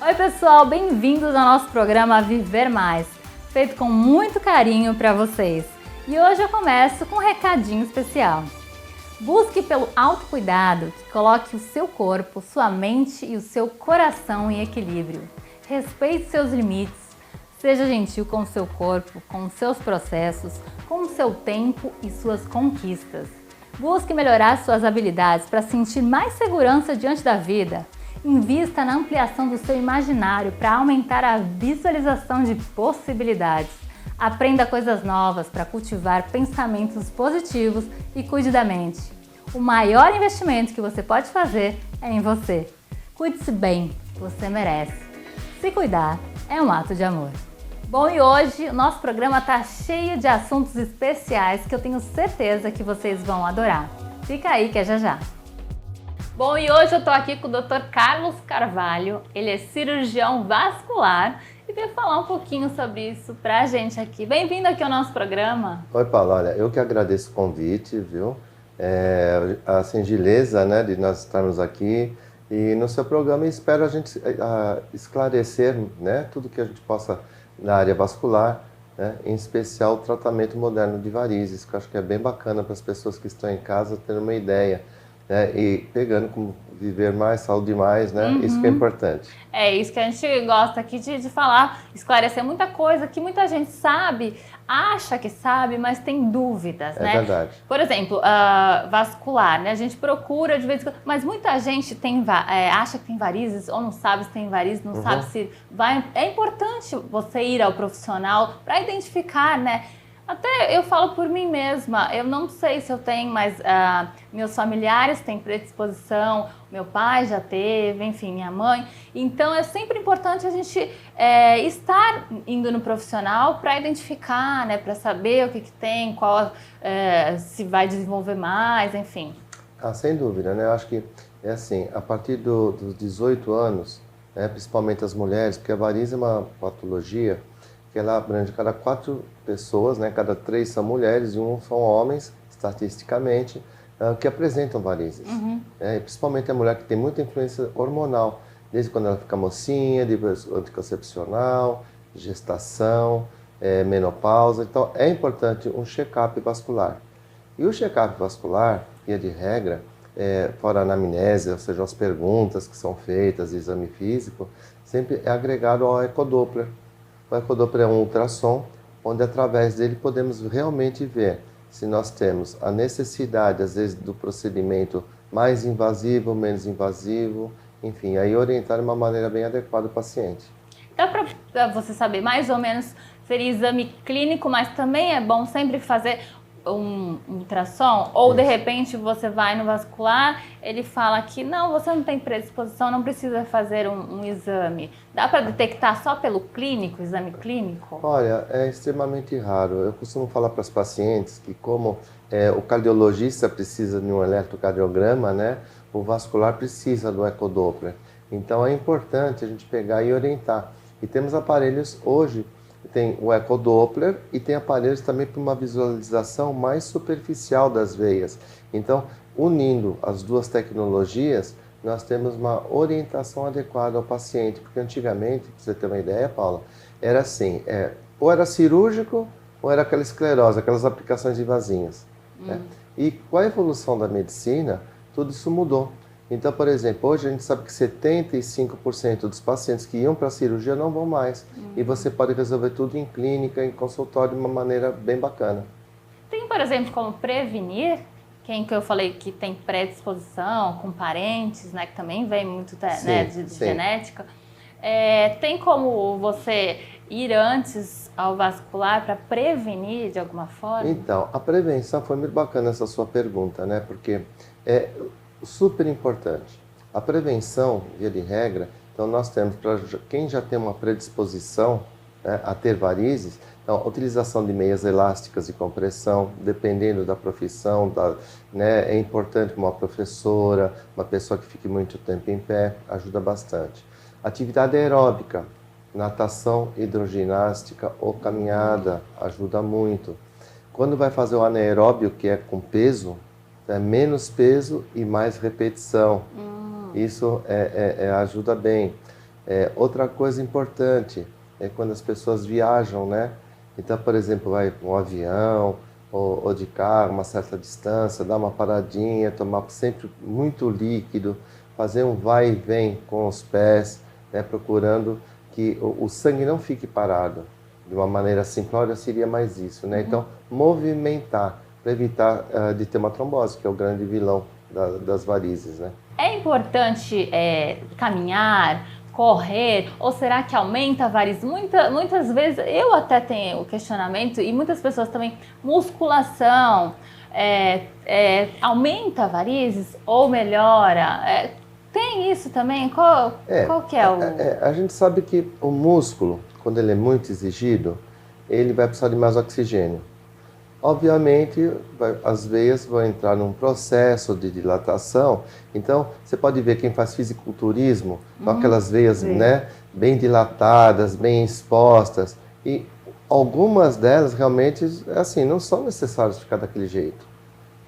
Oi pessoal, bem-vindos ao nosso programa Viver Mais, feito com muito carinho para vocês. E hoje eu começo com um recadinho especial. Busque pelo autocuidado que coloque o seu corpo, sua mente e o seu coração em equilíbrio. Respeite seus limites, seja gentil com o seu corpo, com os seus processos, com o seu tempo e suas conquistas. Busque melhorar suas habilidades para sentir mais segurança diante da vida. Invista na ampliação do seu imaginário para aumentar a visualização de possibilidades. Aprenda coisas novas para cultivar pensamentos positivos e cuide da mente. O maior investimento que você pode fazer é em você. Cuide-se bem, você merece. Se cuidar é um ato de amor. Bom, e hoje o nosso programa está cheio de assuntos especiais que eu tenho certeza que vocês vão adorar. Fica aí que é já já. Bom, e hoje eu tô aqui com o Dr. Carlos Carvalho, ele é cirurgião vascular e veio falar um pouquinho sobre isso pra gente aqui. Bem-vindo aqui ao nosso programa. Oi, Paula, olha, eu que agradeço o convite, viu? A gentileza, né, de nós estarmos aqui e no seu programa, e espero a gente esclarecer, né, tudo que a gente possa na área vascular, né, em especial o tratamento moderno de varizes, que eu acho que é bem bacana para as pessoas que estão em casa terem uma ideia. E pegando como viver mais, saúde mais, né? Isso que é importante. É isso que a gente gosta aqui de falar, esclarecer muita coisa que muita gente sabe, acha que sabe, mas tem dúvidas, né? É verdade. Por exemplo, vascular, né? A gente procura de vez em quando, mas muita gente acha que tem varizes ou não sabe se tem varizes, não sabe se vai. É importante você ir ao profissional para identificar, né? Até eu falo por mim mesma, eu não sei se eu tenho, mas meus familiares têm predisposição, meu pai já teve, enfim, minha mãe. Então é sempre importante a gente estar indo no profissional para identificar, né, para saber o que tem, se vai desenvolver mais, enfim. Sem dúvida, né? Eu acho que é assim, a partir dos 18 anos, né, principalmente as mulheres, porque a varize é uma patologia que ela abrange cada 4 pessoas, né, cada 3 são mulheres e 1 são homens, estatisticamente, que apresentam varizes. Principalmente a mulher que tem muita influência hormonal, desde quando ela fica mocinha, depois anticoncepcional, gestação, menopausa. Então é importante um check-up vascular. E o check-up vascular, via de regra, fora a anamnese, ou seja, as perguntas que são feitas, exame físico, sempre é agregado ao ecodoppler. O ecodoppler é um ultrassom, onde através dele podemos realmente ver se nós temos a necessidade, às vezes, do procedimento mais invasivo, menos invasivo, enfim, aí orientar de uma maneira bem adequada o paciente. Dá para você saber mais ou menos, seria exame clínico, mas também é bom sempre fazer um ultrassom, ou de repente você vai no vascular, ele fala que não, você não tem predisposição, não precisa fazer um exame. Dá para detectar só pelo clínico, exame clínico? Olha, é extremamente raro. Eu costumo falar para os pacientes que como o cardiologista precisa de um eletrocardiograma, né, o vascular precisa do ecodoppler. Então é importante a gente pegar e orientar. E temos aparelhos hoje, tem o ecodoppler e tem aparelhos também para uma visualização mais superficial das veias. Então, unindo as duas tecnologias, nós temos uma orientação adequada ao paciente. Porque antigamente, para você ter uma ideia, Paula, era assim, ou era cirúrgico ou era aquela esclerose, aquelas aplicações invasivas. Né? E com a evolução da medicina, tudo isso mudou. Então, por exemplo, hoje a gente sabe que 75% dos pacientes que iam para a cirurgia não vão mais. E você pode resolver tudo em clínica, em consultório, de uma maneira bem bacana. Tem, por exemplo, como prevenir? Quem que eu falei que tem predisposição, com parentes, né, que também vem muito de genética. Tem como você ir antes ao vascular para prevenir de alguma forma? Então, a prevenção foi muito bacana essa sua pergunta, né? Porque super importante. A prevenção, via de regra, então nós temos, para quem já tem uma predisposição, né, a ter varizes, então a utilização de meias elásticas de compressão, dependendo da profissão, né, é importante uma professora, uma pessoa que fique muito tempo em pé, ajuda bastante. Atividade aeróbica, natação, hidroginástica ou caminhada, ajuda muito. Quando vai fazer o anaeróbio, que é com peso, menos peso e mais repetição. Isso ajuda bem. Outra coisa importante é quando as pessoas viajam, né? Então, por exemplo, vai com um avião ou de carro, uma certa distância, dar uma paradinha, tomar sempre muito líquido, fazer um vai e vem com os pés, né? Procurando que o sangue não fique parado. De uma maneira simplória seria mais isso, né? Então, movimentar para evitar de ter uma trombose, que é o grande vilão das varizes, né? É importante caminhar, correr, ou será que aumenta a variz? Muitas vezes, eu até tenho o questionamento, e muitas pessoas também, musculação, aumenta varizes ou melhora? Tem isso também? Qual que é o... A gente sabe que o músculo, quando ele é muito exigido, ele vai precisar de mais oxigênio. Obviamente, as veias vão entrar num processo de dilatação. Então, você pode ver quem faz fisiculturismo, com aquelas veias, né, bem dilatadas, bem expostas. E algumas delas realmente, assim, não são necessárias ficar daquele jeito.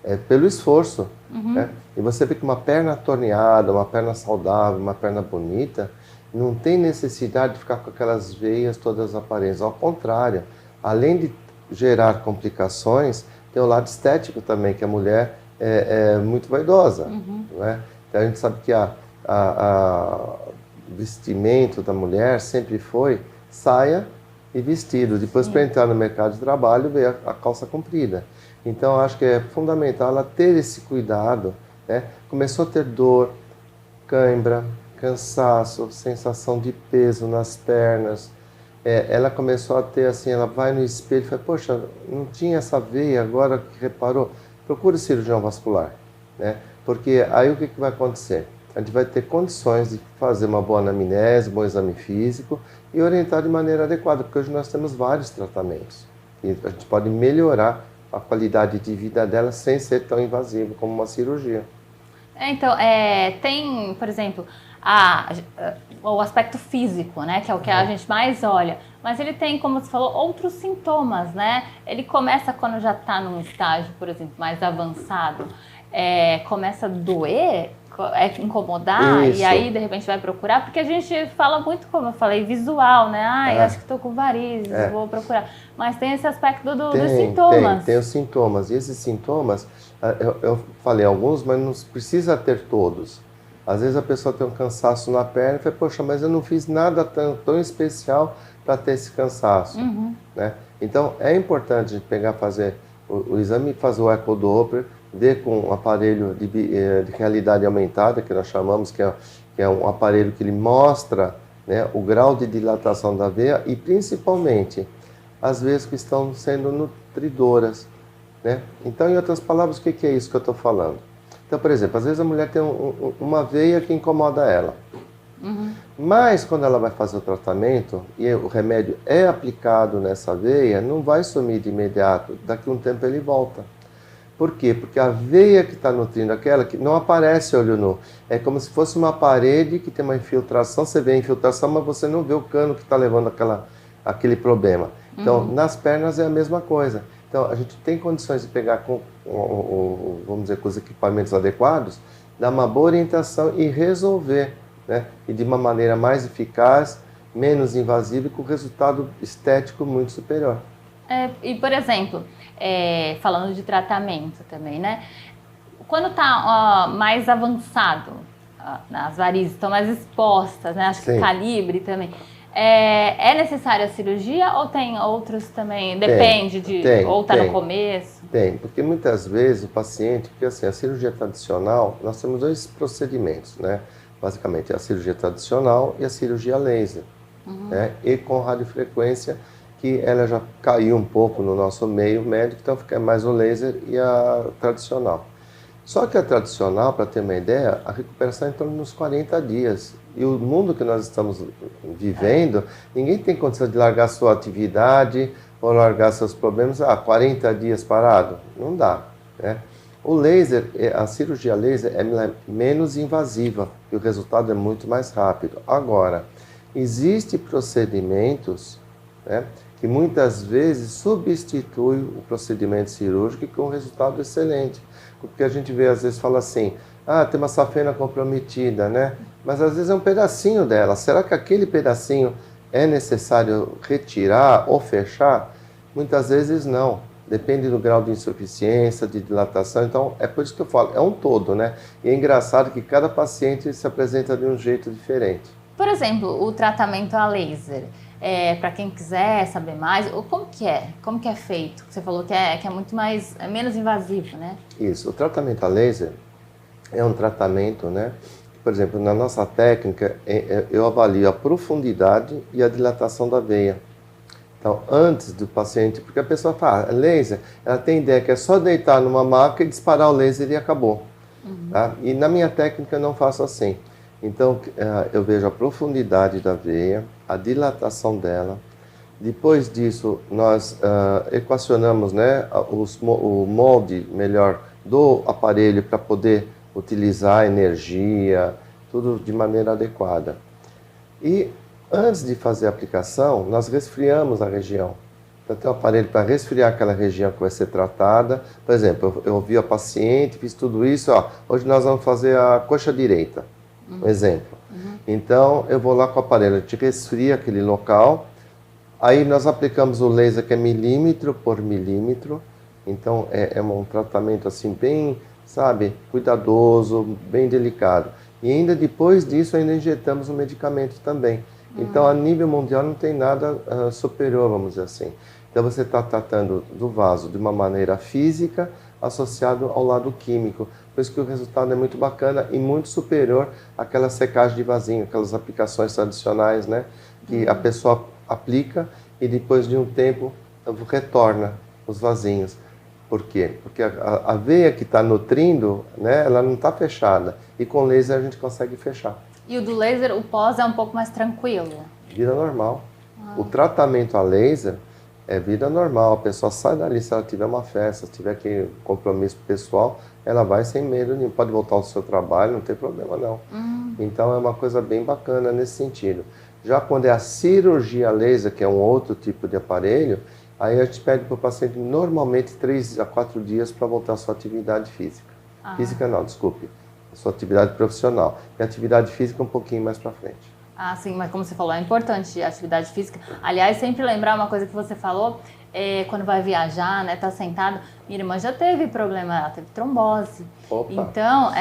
É pelo esforço. Né? E você vê que uma perna torneada, uma perna saudável, uma perna bonita, não tem necessidade de ficar com aquelas veias todas aparentes. Ao contrário, além de gerar complicações, tem o lado estético também, que a mulher é muito vaidosa. Né? Então a gente sabe que o vestimento da mulher sempre foi saia e vestido. Depois, para entrar no mercado de trabalho, veio a calça comprida. Então acho que é fundamental ela ter esse cuidado. Né? Começou a ter dor, cãibra, cansaço, sensação de peso nas pernas. Ela começou a ter assim, ela vai no espelho e fala, poxa, não tinha essa veia, agora que reparou, procure cirurgião vascular, né? Porque aí o que vai acontecer? A gente vai ter condições de fazer uma boa anamnese, um bom exame físico e orientar de maneira adequada, porque hoje nós temos vários tratamentos e a gente pode melhorar a qualidade de vida dela sem ser tão invasivo como uma cirurgia. Então, tem, por exemplo, o aspecto físico, né, que é o que a gente mais olha, mas ele tem, como você falou, outros sintomas, né? Ele começa quando já está num estágio, por exemplo, mais avançado, começa a doer, incomodar, Isso. E aí de repente vai procurar, porque a gente fala muito, como eu falei, visual, né? Acho que estou com varizes, vou procurar. Mas tem esse aspecto dos sintomas. Tem os sintomas, e esses sintomas, eu falei alguns, mas não precisa ter todos. Às vezes a pessoa tem um cansaço na perna e fala, poxa, mas eu não fiz nada tão especial para ter esse cansaço. Né? Então é importante a gente pegar, fazer o exame, fazer o ecodoppler, ver com um aparelho de realidade aumentada, que nós chamamos, que é um aparelho que ele mostra, né, o grau de dilatação da veia e principalmente as veias que estão sendo nutridoras. Né? Então, em outras palavras, o que é isso que eu estou falando? Então, por exemplo, às vezes a mulher tem uma veia que incomoda ela. Mas quando ela vai fazer o tratamento e o remédio é aplicado nessa veia, não vai sumir de imediato. Daqui a um tempo ele volta. Por quê? Porque a veia que está nutrindo aquela, que não aparece olho nu. É como se fosse uma parede que tem uma infiltração. Você vê a infiltração, mas você não vê o cano que está levando aquele problema. Então, nas pernas é a mesma coisa. Então, a gente tem condições de pegar vamos dizer, com os equipamentos adequados, dar uma boa orientação e resolver, né? E de uma maneira mais eficaz, menos invasiva e com resultado estético muito superior. E, por exemplo, falando de tratamento também, né? Quando está mais avançado, as varizes estão mais expostas, né? Acho que calibre também. É necessária a cirurgia ou tem outros também? Depende ou está no começo? Tem, porque muitas vezes o paciente, porque assim, a cirurgia tradicional, nós temos dois procedimentos, né? Basicamente, a cirurgia tradicional e a cirurgia laser, né? E com radiofrequência, que ela já caiu um pouco no nosso meio médico, então fica mais o laser e a tradicional. Só que a tradicional, para ter uma ideia, a recuperação é em torno dos 40 dias. E o mundo que nós estamos vivendo, ninguém tem condição de largar sua atividade ou largar seus problemas 40 dias parado. Não dá. Né? O laser, a cirurgia laser é menos invasiva e o resultado é muito mais rápido. Agora, existem procedimentos, né, que muitas vezes substitui o procedimento cirúrgico com um resultado excelente. Porque a gente vê, às vezes, fala assim, tem uma safena comprometida, né? mas às vezes é um pedacinho dela. Será que aquele pedacinho é necessário retirar ou fechar? Muitas vezes não. Depende do grau de insuficiência, de dilatação. Então, é por isso que eu falo, é um todo, né? E é engraçado que cada paciente se apresenta de um jeito diferente. Por exemplo, o tratamento a laser, para quem quiser saber mais, como que é? Como que é feito? Você falou que é muito mais, é menos invasivo, né? Isso, o tratamento a laser é um tratamento, né? Por exemplo, na nossa técnica, eu avalio a profundidade e a dilatação da veia. Então, antes do paciente, porque a pessoa fala, laser, ela tem ideia que é só deitar numa maca e disparar o laser e acabou. Tá? E na minha técnica eu não faço assim. Então, eu vejo a profundidade da veia, a dilatação dela. Depois disso, nós equacionamos, né, o molde melhor do aparelho para poder utilizar a energia, tudo de maneira adequada. E antes de fazer a aplicação, nós resfriamos a região. Então, tem um aparelho para resfriar aquela região que vai ser tratada. Por exemplo, eu ouvi a paciente, fiz tudo isso. Ó, hoje nós vamos fazer a coxa direita, um exemplo. Então, eu vou lá com o aparelho, a gente resfria aquele local. Aí nós aplicamos o laser que é milímetro por milímetro. Então, é um tratamento assim bem, sabe, cuidadoso, bem delicado. E ainda depois disso, ainda injetamos o medicamento também. Então, a nível mundial não tem nada superior, vamos dizer assim. Então, você está tratando do vaso de uma maneira física associado ao lado químico. Por isso que o resultado é muito bacana e muito superior àquela secagem de vasinho, aquelas aplicações tradicionais, né? Que a pessoa aplica e depois de um tempo retorna os vasinhos. Por quê? Porque a veia que está nutrindo, né, ela não está fechada. E com laser a gente consegue fechar. E o do laser, o pós é um pouco mais tranquilo? Vida normal. O tratamento a laser é vida normal. A pessoa sai dali, se ela tiver uma festa, se tiver que compromisso pessoal, ela vai sem medo nenhum. Pode voltar ao seu trabalho, não tem problema não. Então é uma coisa bem bacana nesse sentido. Já quando é a cirurgia laser, que é um outro tipo de aparelho, aí a gente pede para o paciente normalmente 3 a 4 dias para voltar à sua atividade física. Física não, desculpe. A sua atividade profissional. E a atividade física um pouquinho mais para frente. Ah, sim, mas como você falou, é importante a atividade física. Aliás, sempre lembrar uma coisa que você falou, quando vai viajar, né, tá sentado. Minha irmã já teve problema, ela teve trombose. Opa. Então,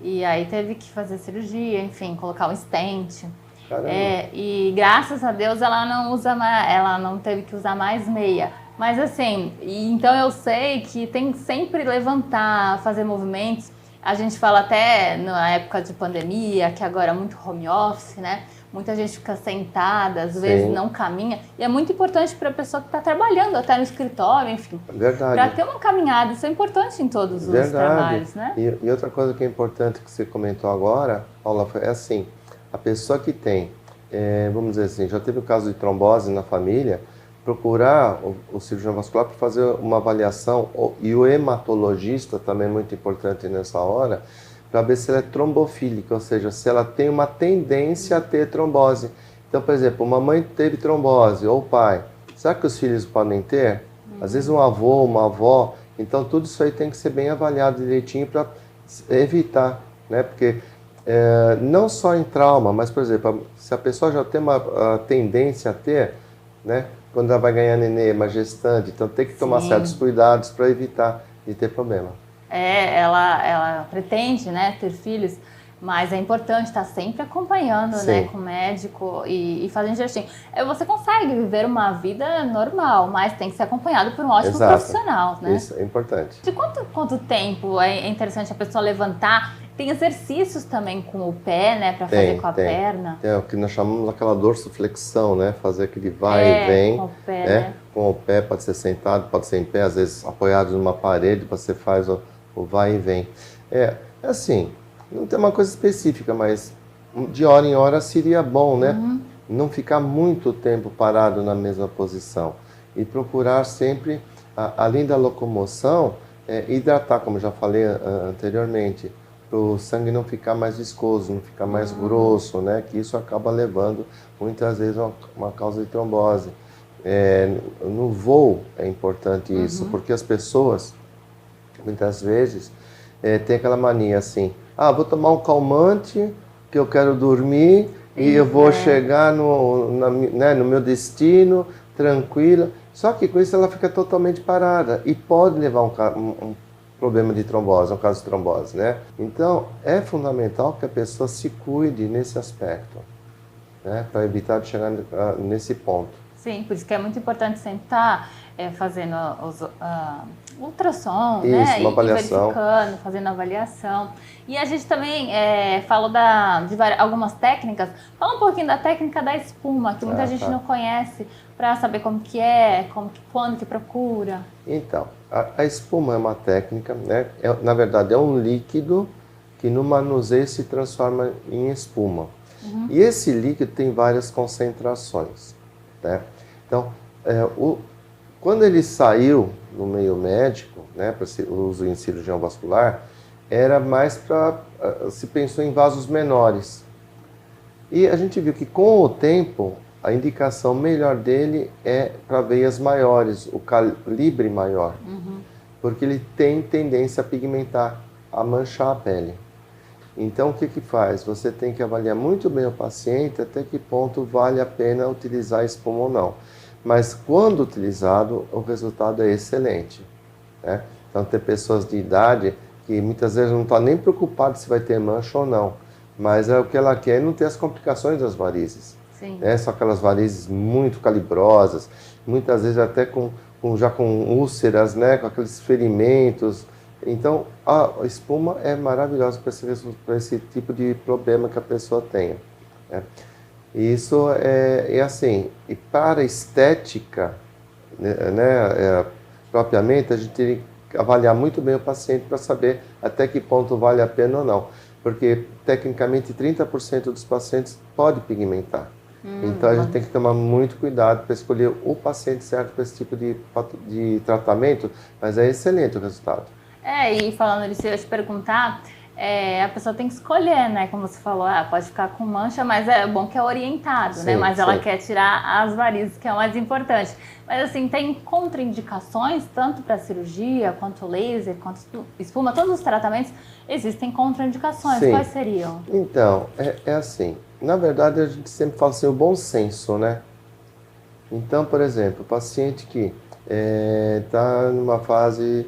e aí teve que fazer cirurgia, enfim, colocar um stent. Caramba. E graças a Deus ela não usa mais, ela não teve que usar mais meia. Mas assim, então eu sei que tem que sempre levantar, fazer movimentos. A gente fala até na época de pandemia, que agora é muito home office, né? Muita gente fica sentada, às vezes não caminha. E é muito importante para a pessoa que está trabalhando, até no escritório, enfim. Verdade. Para ter uma caminhada, isso é importante em todos os trabalhos, né? E outra coisa que é importante que você comentou agora, Paula, é assim, a pessoa que tem, vamos dizer assim, já teve o caso de trombose na família, procurar o cirurgião vascular para fazer uma avaliação, e o hematologista também é muito importante nessa hora, para ver se ela é trombofílica, ou seja, se ela tem uma tendência a ter trombose. Então, por exemplo, uma mãe teve trombose, ou o pai, será que os filhos podem ter? Às vezes um avô, uma avó, então tudo isso aí tem que ser bem avaliado direitinho para evitar, né? Porque não só em trauma, mas, por exemplo, se a pessoa já tem uma tendência a ter, né? Quando ela vai ganhar nenê, uma gestante, então tem que tomar certos cuidados para evitar de ter problema. Ela pretende, né, ter filhos, mas é importante estar sempre acompanhando, né, com o médico e fazendo direitinho. Você consegue viver uma vida normal, mas tem que ser acompanhado por um ótimo profissional, né? Isso é importante. De quanto tempo é interessante a pessoa levantar? Tem exercícios também com o pé, né, para fazer com a perna? Tem o que nós chamamos aquela dorsiflexão, né, fazer aquele vai e vem. Com o pé, né? Com o pé, pode ser sentado, pode ser em pé, às vezes apoiado numa parede, você faz o vai e vem. Assim, não tem uma coisa específica, mas de hora em hora seria bom, né? Não ficar muito tempo parado na mesma posição. E procurar sempre, além da locomoção, hidratar, como já falei anteriormente, para o sangue não ficar mais viscoso, não ficar mais grosso, né? Que isso acaba levando, muitas vezes, a uma causa de trombose. No voo é importante isso, porque as pessoas, muitas vezes, têm aquela mania assim, vou tomar um calmante que eu quero dormir e eu vou chegar no meu destino tranquila. Só que com isso ela fica totalmente parada e pode levar um problema de trombose, um caso de trombose, né? Então é fundamental que a pessoa se cuide nesse aspecto, né? Para evitar de chegar nesse ponto. Sim, por isso que é muito importante sempre estar fazendo os ultrassom, Isso, né? uma avaliação. E verificando, fazendo avaliação. E a gente também falou de algumas técnicas. Fala um pouquinho da técnica da espuma, que muita gente não conhece, para saber como que é, quando que procura. Então, a espuma é uma técnica, né? Na verdade é um líquido que no manuseio se transforma em espuma. E esse líquido tem várias concentrações, né? Então, quando ele saiu no meio médico, né, para uso em cirurgião vascular, era mais para se pensou em vasos menores. E a gente viu que com o tempo a indicação melhor dele é para veias maiores, o calibre maior, porque ele tem tendência a pigmentar, a manchar a pele. Então, o que que faz? Você tem que avaliar muito bem o paciente até que ponto vale a pena utilizar a espuma ou não. Mas, quando utilizado, o resultado é excelente, né? Então, tem pessoas de idade que muitas vezes não estão nem preocupadas se vai ter mancha ou não, mas o que ela quer é não ter as complicações das varizes. Sim. Né? São aquelas varizes muito calibrosas, muitas vezes até já com úlceras, né? Com aqueles ferimentos. Então, a espuma é maravilhosa para esse tipo de problema que a pessoa tenha, né? Isso é assim, e para a estética, né, propriamente, a gente tem que avaliar muito bem o paciente para saber até que ponto vale a pena ou não. Porque, tecnicamente, 30% dos pacientes pode pigmentar. Então, a gente tem que tomar muito cuidado para escolher o paciente certo para esse tipo de tratamento, mas é excelente o resultado. E falando disso, eu ia te perguntar, a pessoa tem que escolher, né? Como você falou, pode ficar com mancha, mas é bom que é orientado, Sim, né? Mas ela sim. quer tirar as varizes, que é o mais importante. Mas assim, tem contraindicações, tanto para cirurgia, quanto laser, quanto espuma, todos os tratamentos existem contraindicações. Sim. Quais seriam? Então, é assim, na verdade a gente sempre fala assim, o bom senso, né? Então, por exemplo, o paciente que está numa fase,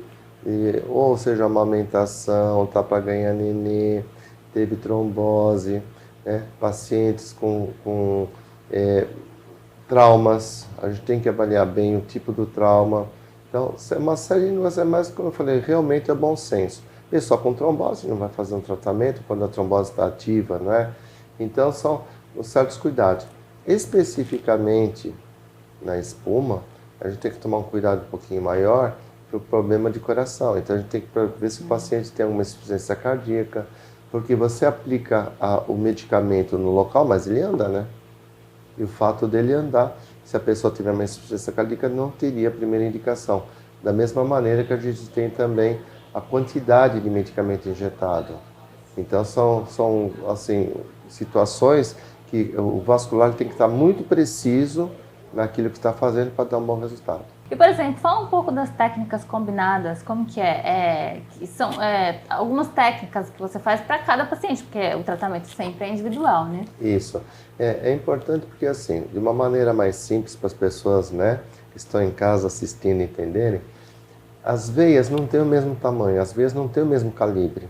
ou seja, amamentação, está para ganhar nenê, teve trombose, né? Pacientes com traumas, a gente tem que avaliar bem o tipo do trauma. Então, é uma série de coisas, mais como eu falei, realmente é bom senso. Pessoa com trombose não vai fazer um tratamento quando a trombose está ativa, não é? Então, são certos cuidados. Especificamente na espuma, a gente tem que tomar um cuidado um pouquinho maior para o problema de coração. Então, a gente tem que ver se o paciente tem alguma insuficiência cardíaca, porque você aplica o medicamento no local, mas ele anda, né? E o fato dele andar, se a pessoa tiver uma insuficiência cardíaca, não teria a primeira indicação. Da mesma maneira que a gente tem também a quantidade de medicamento injetado. Então, são assim, situações que o vascular tem que estar muito preciso naquilo que está fazendo para dar um bom resultado. E, por exemplo, fala um pouco das técnicas combinadas, como que que são algumas técnicas que você faz para cada paciente, porque o tratamento sempre é individual, né? Isso. É importante porque, assim, de uma maneira mais simples para as pessoas, né, que estão em casa assistindo e entenderem, as veias não têm o mesmo tamanho, as veias não têm o mesmo calibre.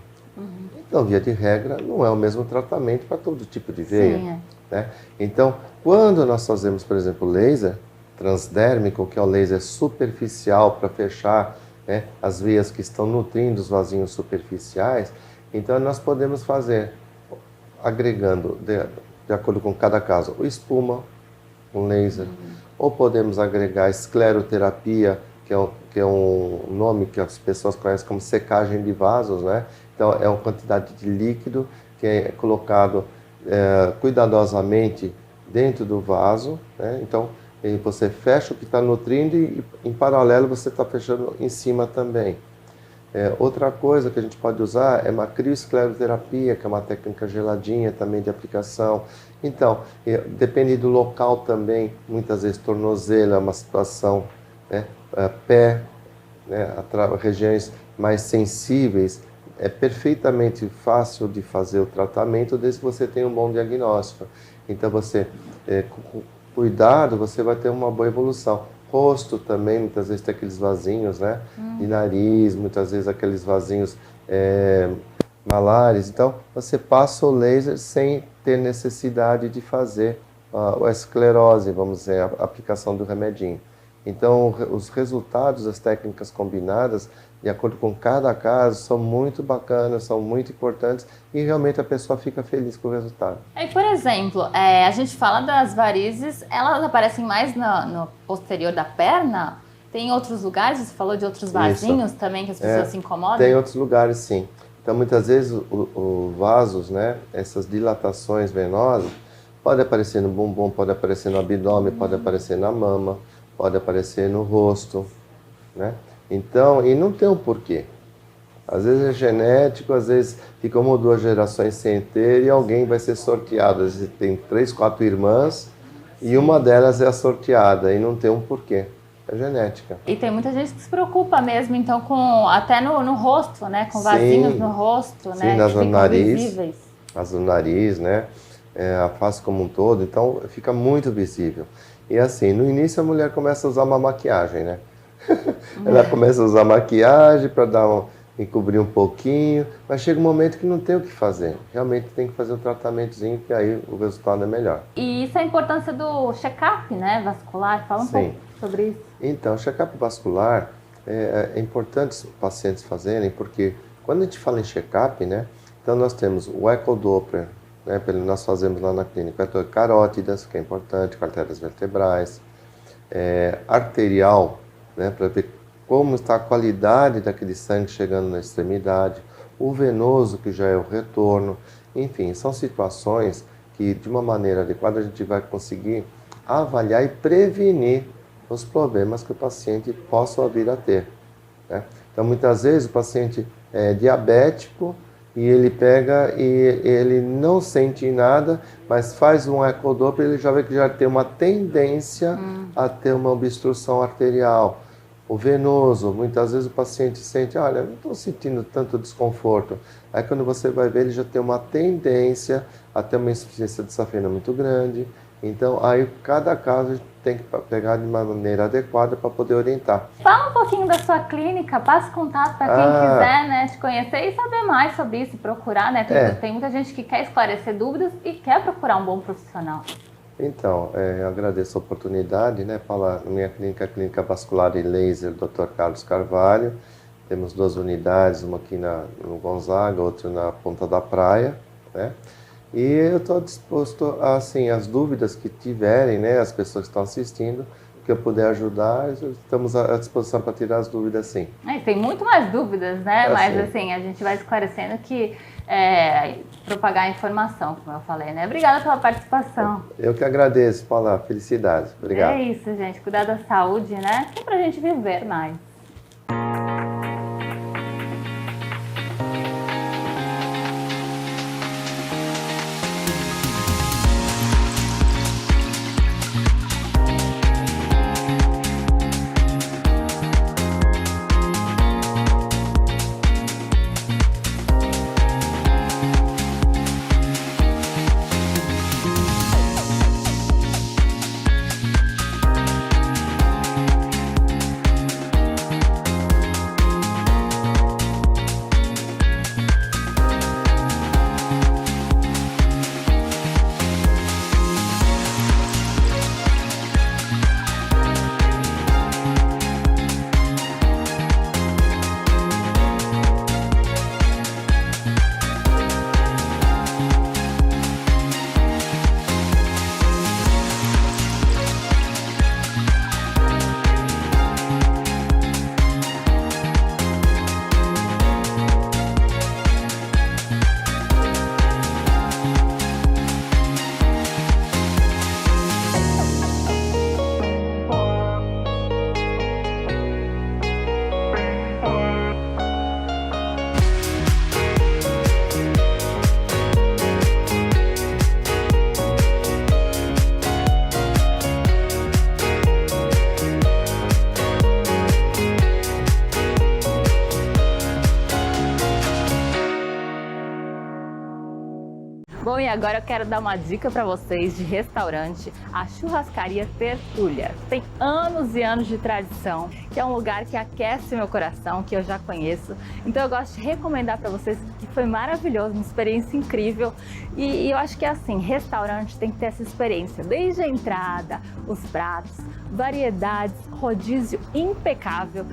Então, via de regra, não é o mesmo tratamento para todo tipo de veia. Sim, né? Então, quando nós fazemos, por exemplo, laser transdérmico, que é o laser superficial para fechar, né, as veias que estão nutrindo os vasinhos superficiais, então nós podemos fazer, agregando, de acordo com cada caso, o espuma, um laser, ou podemos agregar escleroterapia, que é um nome que as pessoas conhecem como secagem de vasos, né? Então, é uma quantidade de líquido que é colocado cuidadosamente dentro do vaso, né? Então, você fecha o que está nutrindo e, em paralelo, você está fechando em cima também. Outra coisa que a gente pode usar é uma crioescleroterapia, que é uma técnica geladinha também de aplicação. Então, depende do local também, muitas vezes tornozelo é uma situação, né? Pé, né? Regiões mais sensíveis, é perfeitamente fácil de fazer o tratamento desde que você tenha um bom diagnóstico. Então você, com cuidado, você vai ter uma boa evolução. Rosto também, muitas vezes tem aqueles vasinhos, né? De nariz, muitas vezes aqueles vasinhos malares. Então você passa o laser sem ter necessidade de fazer a esclerose, vamos dizer, a aplicação do remedinho. Então, os resultados das técnicas combinadas, de acordo com cada caso, são muito bacanas, são muito importantes e realmente a pessoa fica feliz com o resultado. E, por exemplo, a gente fala das varizes, elas aparecem mais no posterior da perna? Tem outros lugares? Você falou de outros vasinhos também que as pessoas se incomodam? Tem outros lugares, sim. Então, muitas vezes, os vasos, né, essas dilatações venosas, pode aparecer no bumbum, pode aparecer no abdômen, pode aparecer na mama, pode aparecer no rosto, né? Então, e não tem um porquê. Às vezes é genético, às vezes fica 1 ou 2 gerações sem ter e alguém vai ser sorteado. Às vezes tem 3, 4 irmãs e uma delas é a sorteada e não tem um porquê. É genética. E tem muita gente que se preocupa mesmo, então, até no rosto, né? Com vasinhos no rosto, né? Sim, Que ficam visíveis. As do nariz, né? A face como um todo, então fica muito visível. E assim, no início a mulher começa a usar uma maquiagem, né? Ela começa a usar maquiagem para encobrir um pouquinho, mas chega um momento que não tem o que fazer. Realmente tem que fazer um tratamentozinho, que aí o resultado é melhor. E isso é a importância do check-up, né, vascular? Fala um pouco sobre isso. Então, o check-up vascular é importante os pacientes fazerem, porque quando a gente fala em check-up, né, então nós temos o ecodoppler, né, nós fazemos lá na clínica, carótidas, que é importante, artérias vertebrais, arterial, né, para ver como está a qualidade daquele sangue chegando na extremidade, o venoso, que já é o retorno, enfim, são situações que, de uma maneira adequada, a gente vai conseguir avaliar e prevenir os problemas que o paciente possa vir a ter, né? Então, muitas vezes, o paciente é diabético e ele pega e ele não sente nada, mas faz um ecodoppler e ele já vê que já tem uma tendência a ter uma obstrução arterial. O venoso, muitas vezes o paciente sente, olha, não estou sentindo tanto desconforto. Aí quando você vai ver, ele já tem uma tendência a ter uma insuficiência de safena muito grande. Então, aí cada caso a gente tem que pegar de uma maneira adequada para poder orientar. Fala um pouquinho da sua clínica, passe contato para quem quiser, né, te conhecer e saber mais sobre isso, procurar, né? Tem muita gente que quer esclarecer dúvidas e quer procurar um bom profissional. Então, eu agradeço a oportunidade, né, falar na minha clínica, a Clínica Vascular e Laser, Dr. Carlos Carvalho. Temos 2 unidades, uma aqui no Gonzaga, outra na Ponta da Praia, né? E eu estou disposto, assim, as dúvidas que tiverem, né, as pessoas que estão assistindo, que eu puder ajudar, estamos à disposição para tirar as dúvidas, sim. Tem muito mais dúvidas, né? Mas assim, a gente vai esclarecendo que propagar a informação, como eu falei, né? Obrigada pela participação. Eu que agradeço, Paula. Felicidades. Obrigado. É isso, gente. Cuidar da saúde, né? Que é pra gente viver mais. agora eu quero dar uma dica para vocês de restaurante, a Churrascaria Tertúlia. Tem anos e anos de tradição, que é um lugar que aquece meu coração, que eu já conheço. Então eu gosto de recomendar para vocês, que foi maravilhoso, uma experiência incrível. E eu acho que é assim, restaurante tem que ter essa experiência, desde a entrada, os pratos, variedades, rodízio impecável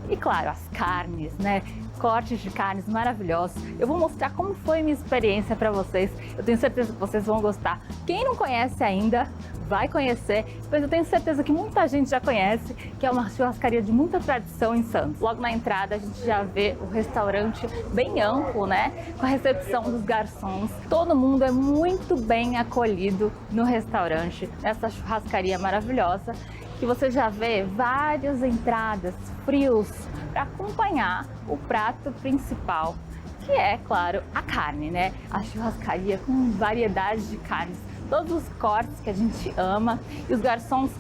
e claro, as carnes, né? Cortes de carnes maravilhosos. Eu vou mostrar como foi minha experiência para vocês. Eu tenho certeza que vocês vão gostar. Quem não conhece ainda, vai conhecer, mas eu tenho certeza que muita gente já conhece, que é uma churrascaria de muita tradição em Santos. Logo na entrada a gente já vê o restaurante bem amplo, né? Com a recepção dos garçons. Todo mundo é muito bem acolhido no restaurante, nessa churrascaria maravilhosa, que você já vê várias entradas, frios, para acompanhar o prato principal, que é, claro, a carne, né? A churrascaria com variedade de carnes, todos os cortes que a gente ama, e os garçons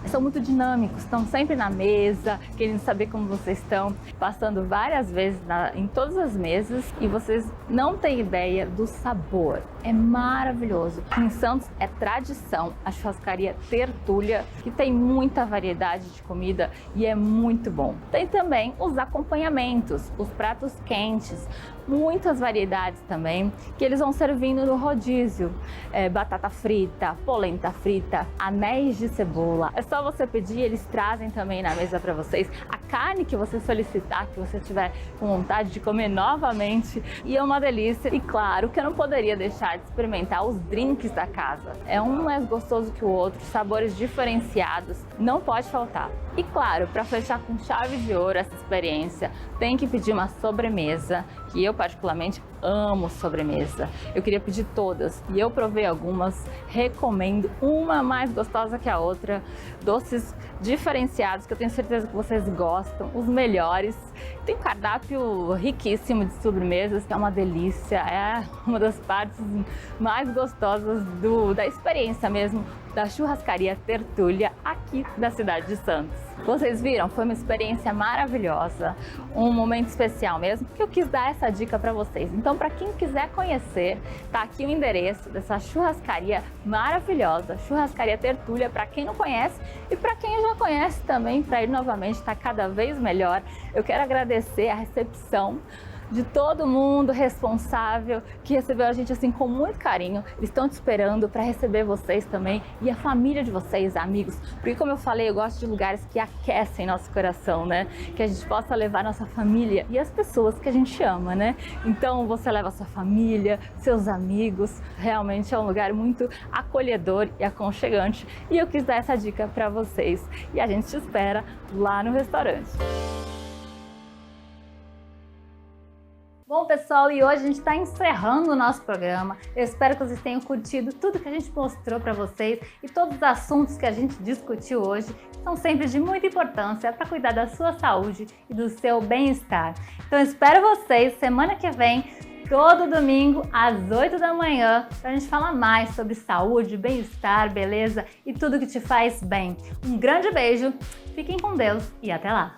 são muito dinâmicos, estão sempre na mesa, querendo saber como vocês estão, passando várias vezes em todas as mesas, e vocês não têm ideia do sabor. É maravilhoso. Em Santos é tradição a churrascaria Tertúlia, que tem muita variedade de comida e é muito bom. Tem também os acompanhamentos, os pratos quentes, muitas variedades também, que eles vão servindo no rodízio. Batata frita, polenta frita, anéis de cebola. É só você pedir, eles trazem também na mesa para vocês. A carne que você solicitar, que você tiver com vontade de comer novamente, e é uma delícia. E claro que eu não poderia deixar de experimentar os drinks da casa. É um mais gostoso que o outro, sabores diferenciados, não pode faltar. E claro, para fechar com chave de ouro essa experiência, tem que pedir uma sobremesa, que eu particularmente amo sobremesa. Eu queria pedir todas e eu provei algumas, recomendo, uma mais gostosa que a outra, doces diferenciados que eu tenho certeza que vocês gostam, os melhores. Tem um cardápio riquíssimo de sobremesas, que é uma delícia, é uma das partes mais gostosas da experiência mesmo, da churrascaria Tertúlia aqui da cidade de Santos. Vocês viram? Foi uma experiência maravilhosa, um momento especial mesmo, que eu quis dar essa dica para vocês. Então, para quem quiser conhecer, tá aqui o endereço dessa churrascaria maravilhosa, Churrascaria Tertúlia, para quem não conhece e para quem já conhece também, para ir novamente, tá cada vez melhor. Eu quero agradecer a recepção de todo mundo responsável que recebeu a gente assim com muito carinho. Eles estão te esperando para receber vocês também e a família de vocês, amigos, porque como eu falei, eu gosto de lugares que aquecem nosso coração, né? Que a gente possa levar nossa família e as pessoas que a gente ama, né? Então você leva a sua família, seus amigos, realmente é um lugar muito acolhedor e aconchegante, e eu quis dar essa dica para vocês, e a gente te espera lá no restaurante. Bom, pessoal, e hoje a gente está encerrando o nosso programa. Eu espero que vocês tenham curtido tudo que a gente mostrou para vocês, e todos os assuntos que a gente discutiu hoje são sempre de muita importância para cuidar da sua saúde e do seu bem-estar. Então eu espero vocês semana que vem, todo domingo às 8 da manhã, para a gente falar mais sobre saúde, bem-estar, beleza e tudo que te faz bem. Um grande beijo, fiquem com Deus e até lá!